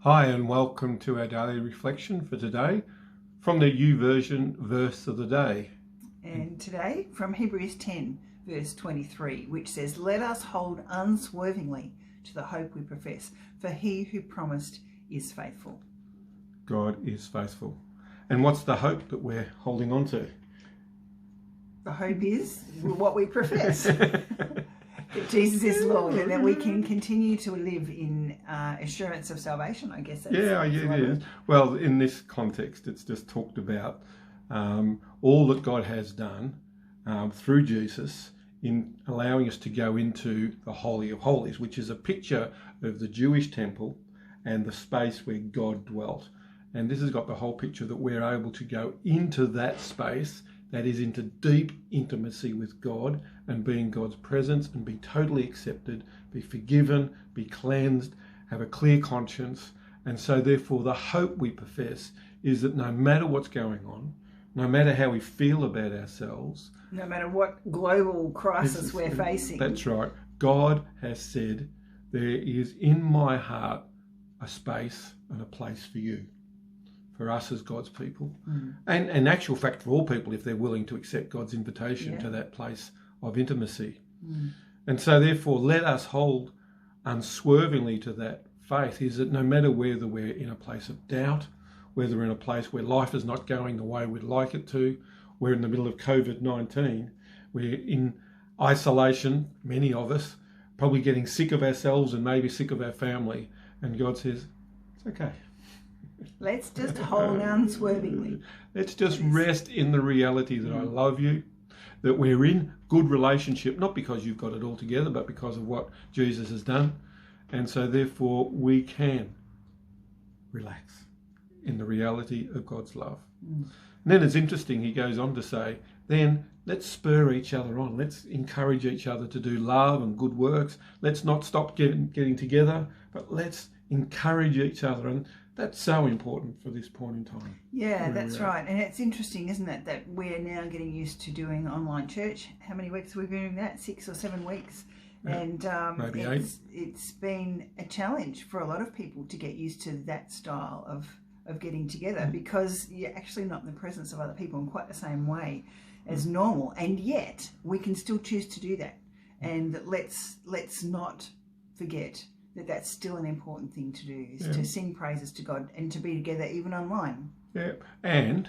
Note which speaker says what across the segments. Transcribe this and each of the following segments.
Speaker 1: Hi and welcome to our daily reflection for today from the YouVersion verse of the day.
Speaker 2: And today from Hebrews 10 verse 23, which says, "Let us hold unswervingly to the hope we profess, for he who promised is faithful."
Speaker 1: God is faithful. And what's the hope that we're holding on to?
Speaker 2: The hope is what we profess. That Jesus is Lord, and that we can continue to live in assurance of salvation, I guess.
Speaker 1: It is. Well, in this context, it's just talked about all that God has done through Jesus in allowing us to go into the Holy of Holies, which is a picture of the Jewish temple and the space where God dwelt. And this has got the whole picture that we're able to go into that space, that is into deep intimacy with God and be in God's presence and be totally accepted, be forgiven, be cleansed, have a clear conscience. And so therefore the hope we profess is that no matter what's going on, no matter how we feel about ourselves,
Speaker 2: no matter what global crisis we're facing. That's
Speaker 1: right. God has said, there is in my heart a space and a place for you. For us as God's people, and in actual fact for all people if they're willing to accept God's invitation to that place of intimacy. And so therefore let us hold unswervingly to that faith, is that no matter whether we're in a place of doubt, whether we're in a place where life is not going the way we'd like it to, we're in the middle of COVID-19, we're in isolation, many of us, probably getting sick of ourselves and maybe sick of our family, and God says, it's okay.
Speaker 2: Let's just hold unswervingly.
Speaker 1: Let's just rest in the reality that I love you, that we're in good relationship, not because you've got it all together, but because of what Jesus has done. And so therefore we can relax in the reality of God's love. And then it's interesting, he goes on to say, then let's spur each other on. Let's encourage each other to do love and good works. Let's not stop getting together, but let's encourage each other. And that's so important for this point in time.
Speaker 2: Yeah, that's right. And it's interesting, isn't it, that we're now getting used to doing online church. How many weeks have we been doing that? 6 or 7 weeks.
Speaker 1: Yeah,
Speaker 2: and
Speaker 1: maybe 8.
Speaker 2: It's been a challenge for a lot of people to get used to that style of getting together, because you're actually not in the presence of other people in quite the same way as normal. And yet we can still choose to do that. And let's not forget that that's still an important thing to do, is to sing praises to God and to be together even online. Yeah,
Speaker 1: and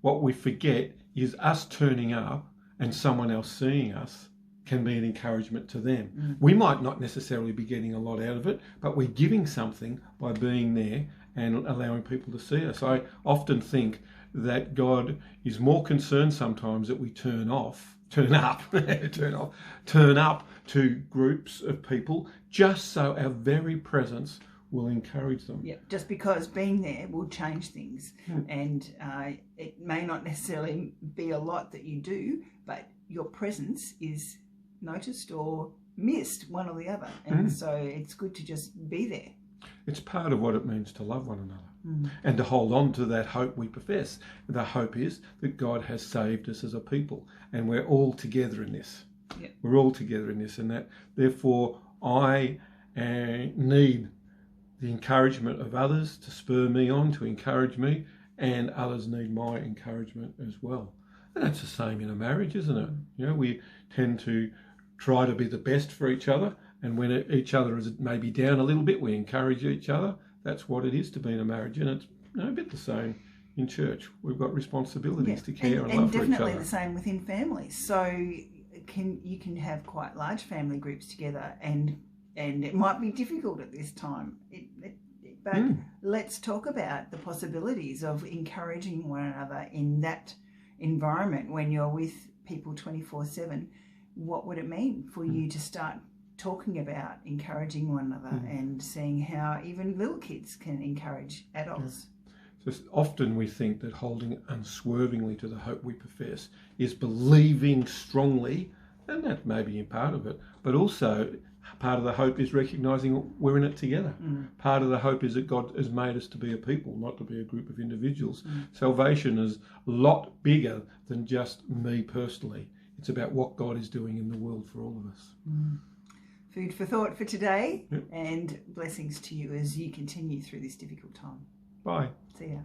Speaker 1: what we forget is us turning up and someone else seeing us can be an encouragement to them. We might not necessarily be getting a lot out of it, but we're giving something by being there and allowing people to see us. I often think that God is more concerned sometimes that we turn up to groups of people just so our very presence will encourage them.
Speaker 2: Yeah, just because being there will change things. And it may not necessarily be a lot that you do, but your presence is noticed or missed, one or the other. And so it's good to just be there.
Speaker 1: It's part of what it means to love one another and to hold on to that hope we profess. The hope is that God has saved us as a people, and we're all together in this.
Speaker 2: Yep.
Speaker 1: We're all together in this, and that therefore I need the encouragement of others to spur me on, to encourage me, and others need my encouragement as well. And that's the same in a marriage, isn't it? You know, we tend to try to be the best for each other, and when each other is maybe down a little bit, we encourage each other. That's what it is to be in a marriage, and it's a bit the same in church. We've got responsibilities to care and love for each other.
Speaker 2: And definitely the same within families. So you can have quite large family groups together, and it might be difficult at this time. But let's talk about the possibilities of encouraging one another in that environment when you're with people 24/7. What would it mean for you to start talking about encouraging one another and seeing how even little kids can encourage adults?
Speaker 1: So often we think that holding unswervingly to the hope we profess is believing strongly, and that may be in part of it, but also part of the hope is recognising we're in it together. Part of the hope is that God has made us to be a people, not to be a group of individuals. Salvation is a lot bigger than just me personally. It's about what God is doing in the world for all of us.
Speaker 2: food for thought for today,
Speaker 1: Yep.
Speaker 2: and blessings to you as you continue through this difficult time.
Speaker 1: Bye.
Speaker 2: See ya.